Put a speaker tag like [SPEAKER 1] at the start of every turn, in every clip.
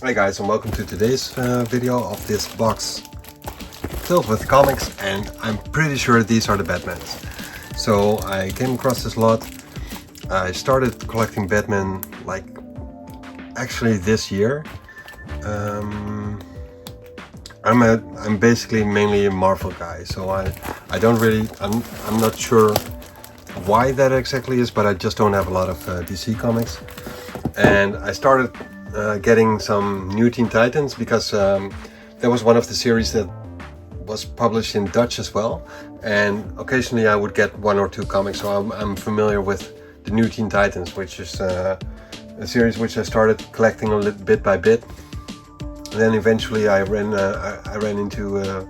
[SPEAKER 1] Hi guys, and welcome to today's video of this box filled with comics, and I'm pretty sure these are the Batmans. So I came across this lot. I started collecting Batman like actually this year. I'm basically mainly a Marvel guy, so I don't really, I'm not sure why that exactly is, but I just don't have a lot of DC comics. And I started getting some new Teen Titans because that was one of the series that was published in Dutch as well, and occasionally I would get one or two comics, so I'm familiar with the new Teen Titans, which is a series which I started collecting a little bit by bit. And then eventually I ran into a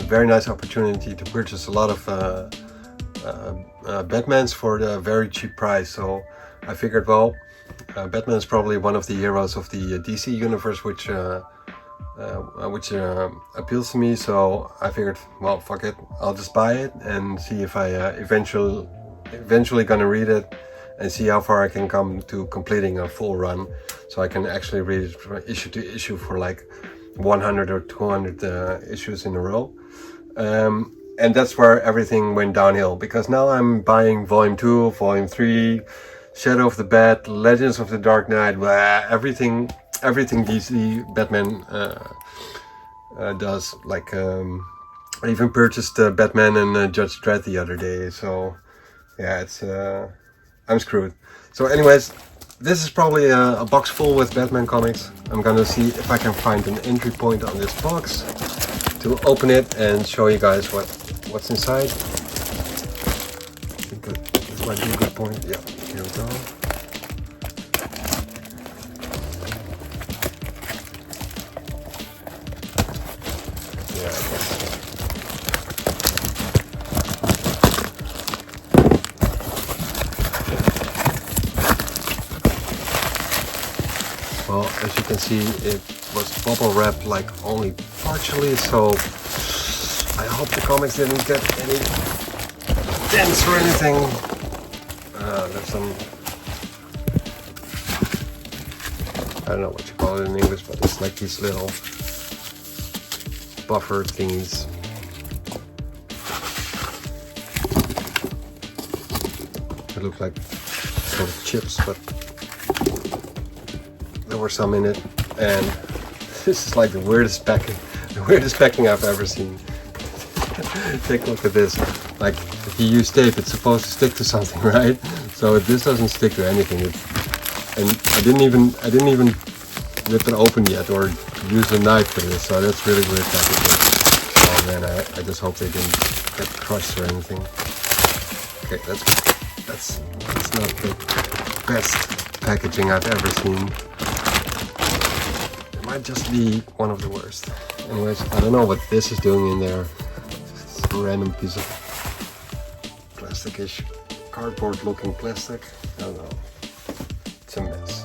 [SPEAKER 1] very nice opportunity to purchase a lot of Batmans for a very cheap price. So I figured, well, Batman is probably one of the heroes of the DC universe, which appeals to me. So I figured, well, fuck it, I'll just buy it and see if I eventually gonna read it and see how far I can come to completing a full run, so I can actually read it from issue to issue for like 100 or 200 issues in a row. And that's where everything went downhill, because now I'm buying Volume 2, Volume 3, Shadow of the Bat, Legends of the Dark Knight, everything DC Batman does. Like I even purchased Batman and Judge Dredd the other day. So yeah, it's I'm screwed. So anyways, this is probably a box full with Batman comics. I'm gonna see if I can find an entry point on this box to open it and show you guys what's inside. I think this might be a good point. Yeah, here we go. Yeah, I guess. Well, as you can see, it was bubble wrapped like only partially, so I hope the comics didn't get any dents or anything. There's some, I don't know what you call it in English, but it's like these little buffer thingies. It looked like sort of chips, but there were some in it, and this is like the weirdest packing I've ever seen. Take a look at this. Like, if you use tape, it's supposed to stick to something, right? So this doesn't stick to anything. And I didn't even rip it open yet or use a knife for this. So that's really weird packaging. Oh man, I just hope they didn't get crushed or anything. Okay, that's not the best packaging I've ever seen. It might just be one of the worst. Anyways, I don't know what this is doing in there. Just a random piece of plasticish, cardboard looking plastic. I don't know. It's a mess.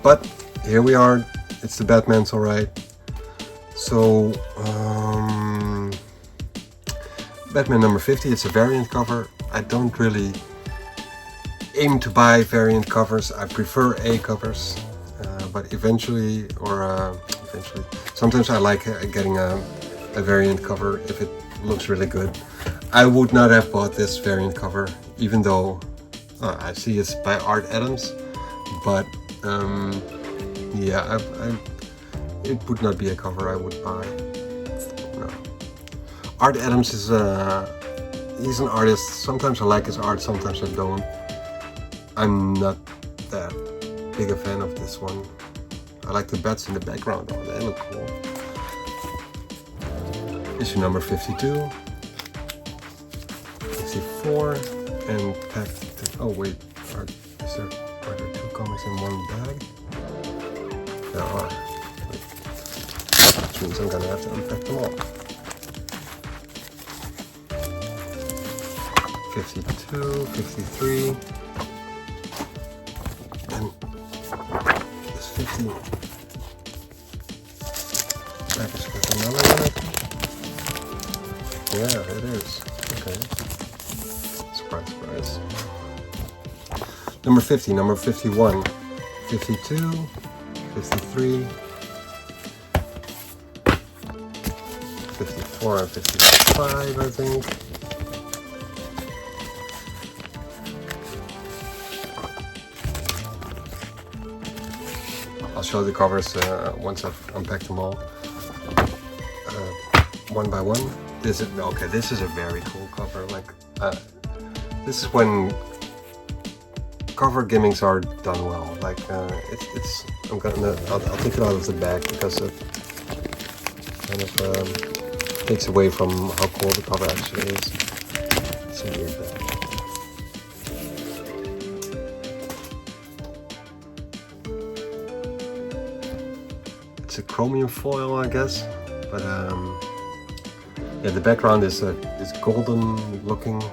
[SPEAKER 1] But here we are. It's the Batman's, alright. So Batman number 50, it's a variant cover. I don't really aim to buy variant covers. I prefer A covers, but eventually, sometimes I like getting a variant cover if it looks really good. I would not have bought this variant cover, even though I see it's by Art Adams, but yeah, it would not be a cover I would buy. No. Art Adams is he's an artist. Sometimes I like his art, sometimes I don't. I'm not that big a fan of this one. I like the bats in the background though, they look cool. Issue number 52, 64, and packed. Oh wait, are there two comics in one bag? There are. Wait. Which means I'm gonna have to unpack them all. 52, 53, and this 50. Package with another one, I think. Yeah, it is. Okay. Surprise, surprise. Number 50, number 51. 52, 53, 54 and 55, I think. I'll show the covers once I've unpacked them all, one by one. This is okay. This is a very cool cover. Like this is when cover gimmicks are done well. Like it's. I'll take it out of the bag because it kind of takes away from how cool the cover actually is. It's a weird bag. It's a chromium foil, I guess, but yeah, the background is golden looking,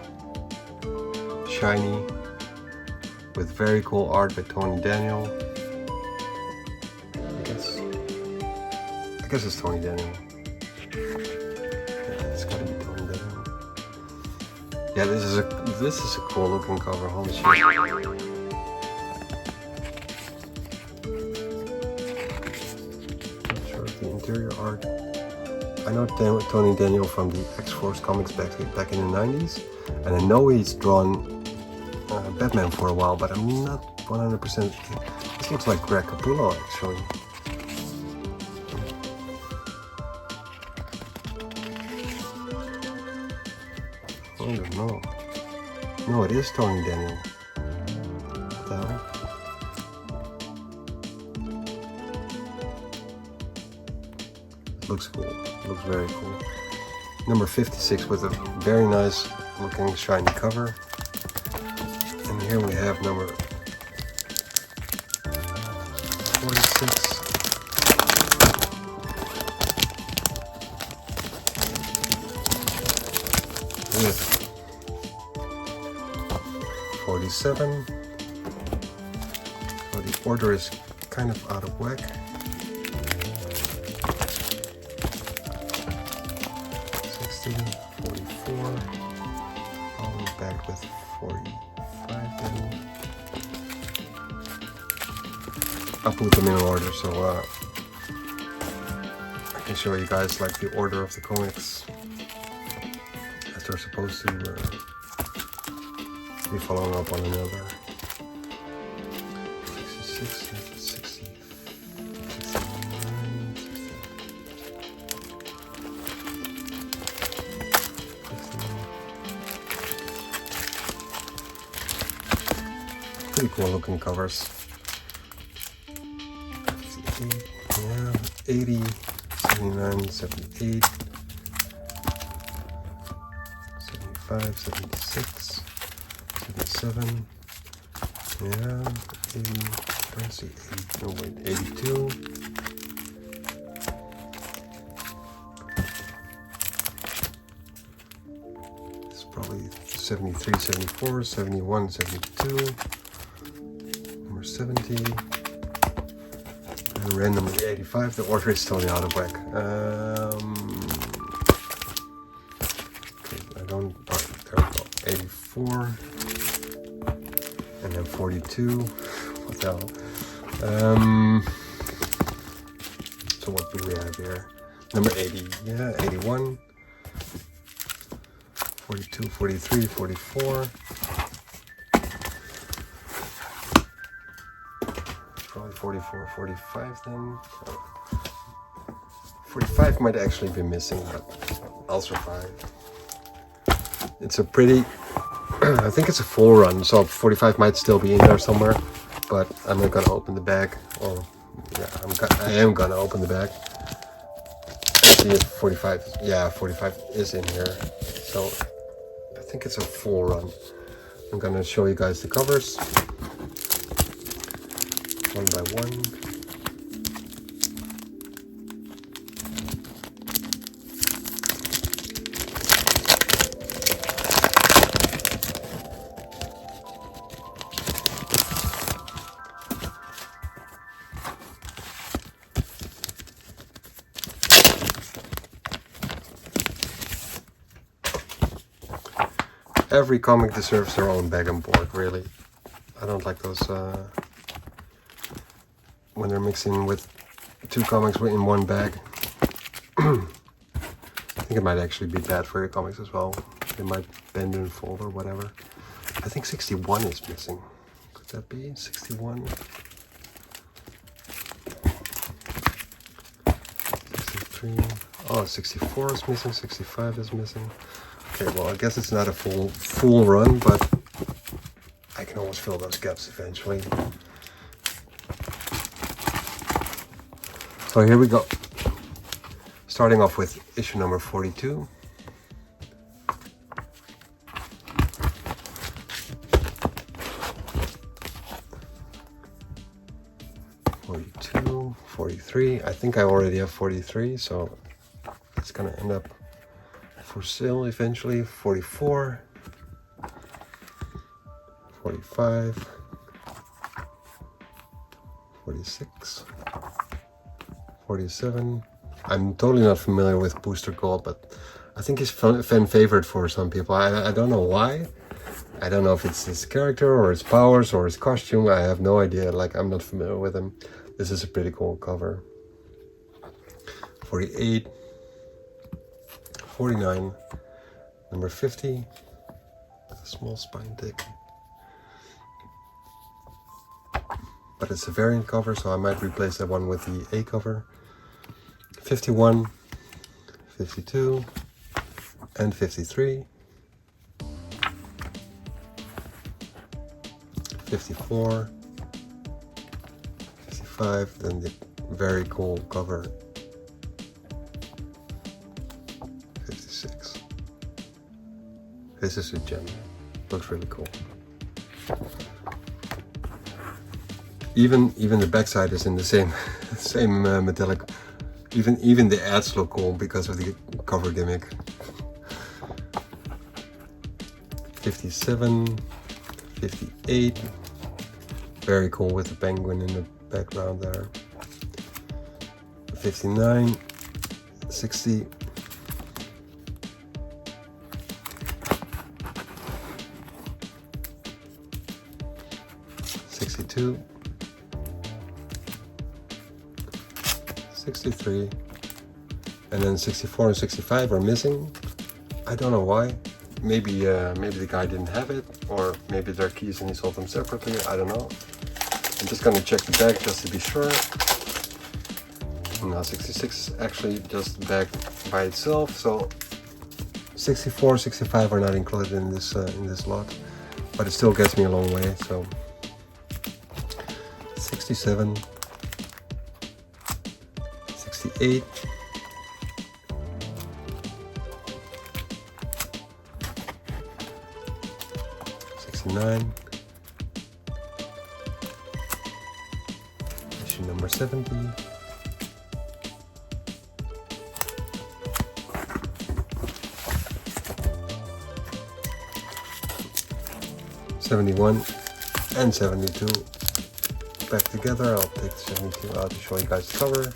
[SPEAKER 1] shiny, with very cool art by Tony Daniel. I guess it's Tony Daniel. Yeah, it's gotta be Tony Daniel. Yeah, this is a cool looking cover. Holy shit! The interior art. I know Tony Daniel from the X-Force comics back in the 90s, and I know he's drawn Batman for a while, but I'm not 100%. This looks like Greg Capullo actually. I don't know. No, it is Tony Daniel. What the hell? Looks cool. Looks very cool. Number 56 with a very nice looking shiny cover. And here we have number 46. With 47. So the order is kind of out of whack. 44, all the way back with 45 then. I'll put them in order so I can show you guys like the order of the comics as they're supposed to be following up on another. 66, 60, 69, 60. Pretty cool looking covers. 58, yeah, 80, 79, 78, 75, 76, 77, yeah, 80, let's see, 80, no wait, 82, it's probably 73, 74, 71, 72, number 70, and randomly 85. The order is totally out of whack. Okay, I don't, oh, there we go, 84, and then 42, what the hell? So what do we have here? Number 80, yeah, 81, 42, 43, 44, probably 44, 45 then. 45 might actually be missing, but I'll survive. It's a pretty, I think it's a full run, so 45 might still be in there somewhere, but I'm not gonna open the bag. Oh, yeah, I am gonna open the bag. See if 45, yeah, 45 is in here. So I think it's a full run. I'm gonna show you guys the covers one by one. Every comic deserves their own bag and board, really. I don't like those when they're mixing with 2 comics in one bag. I think it might actually be bad for your comics as well. They might bend and fold or whatever. I think 61 is missing. Could that be 61? 63. Oh, 64 is missing. 65 is missing. Okay, well, I guess it's not a full run, but I can always fill those gaps eventually. So here we go. Starting off with issue number 42. '42, 43. I think I already have 43, so it's gonna end up for sale eventually. 44, 45, 46, 47. I'm totally not familiar with Booster Gold, but I think he's fan favorite for some people. I don't know why. I don't know if it's his character or his powers or his costume. I have no idea. Like, I'm not familiar with him. This is a pretty cool cover. 48, 49, number 50, a small spine tick. But it's a variant cover, so I might replace that one with the A cover. 51, 52, and 53. 54, 55, then the very cool cover. 56. This is a gem. Looks really cool. Even the backside is in the same metallic. Even the ads look cool because of the cover gimmick. 57, 58. Very cool with the penguin in the background there. 59, 60. 62. 63, and then 64 and 65 are missing. I don't know why. Maybe the guy didn't have it, or maybe they're keys and he sold them separately. I don't know. I'm just gonna check the bag just to be sure. Now 66 is actually just the bag by itself, so 64, 65 are not included in this lot, but it still gets me a long way. So 67. 68, 69, issue number 70, 71, and 72 back together. I'll take the 72 out to show you guys the cover.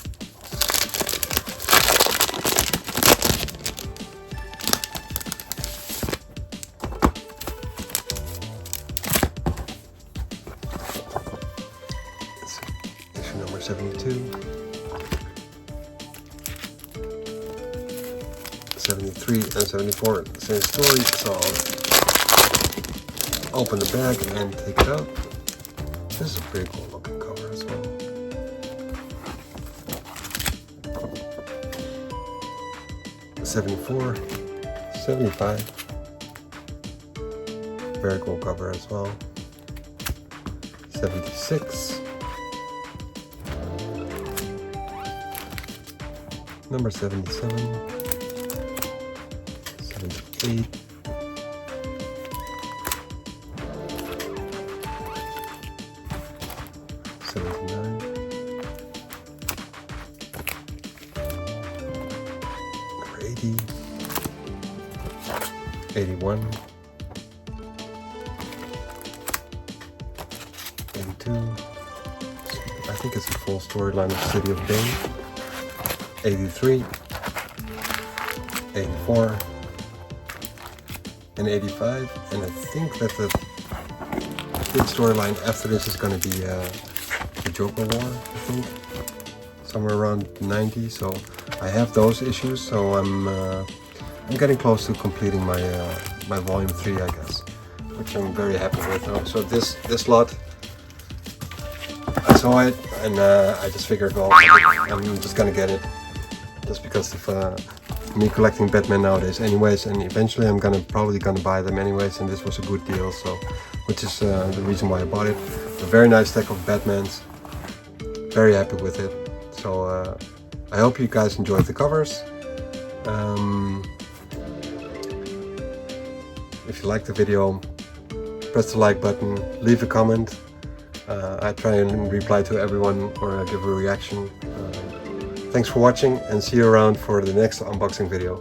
[SPEAKER 1] Number 72, 73, and 74, same story, so I'll open the bag and take it out. This is a pretty cool looking cover as well. '74, '75, very cool cover as well. '76. Number 77, 78, 79, number 80, 81, 82, I think it's a full storyline of City of Bane. 83, 84, and 85, and I think that the big storyline after this is going to be the Joker War, I think, somewhere around 90. So I have those issues. So I'm getting close to completing my my volume 3, I guess, which I'm very happy with. So this lot, I saw it and I just figured, well, I'm just gonna get it, just because of me collecting Batman nowadays anyways, and eventually I'm probably gonna buy them anyways, and this was a good deal, so which is the reason why I bought it. A very nice deck of Batmans, very happy with it. So I hope you guys enjoyed the covers. If you liked the video, press the like button, leave a comment. I try and reply to everyone or give a reaction. Thanks for watching, and see you around for the next unboxing video.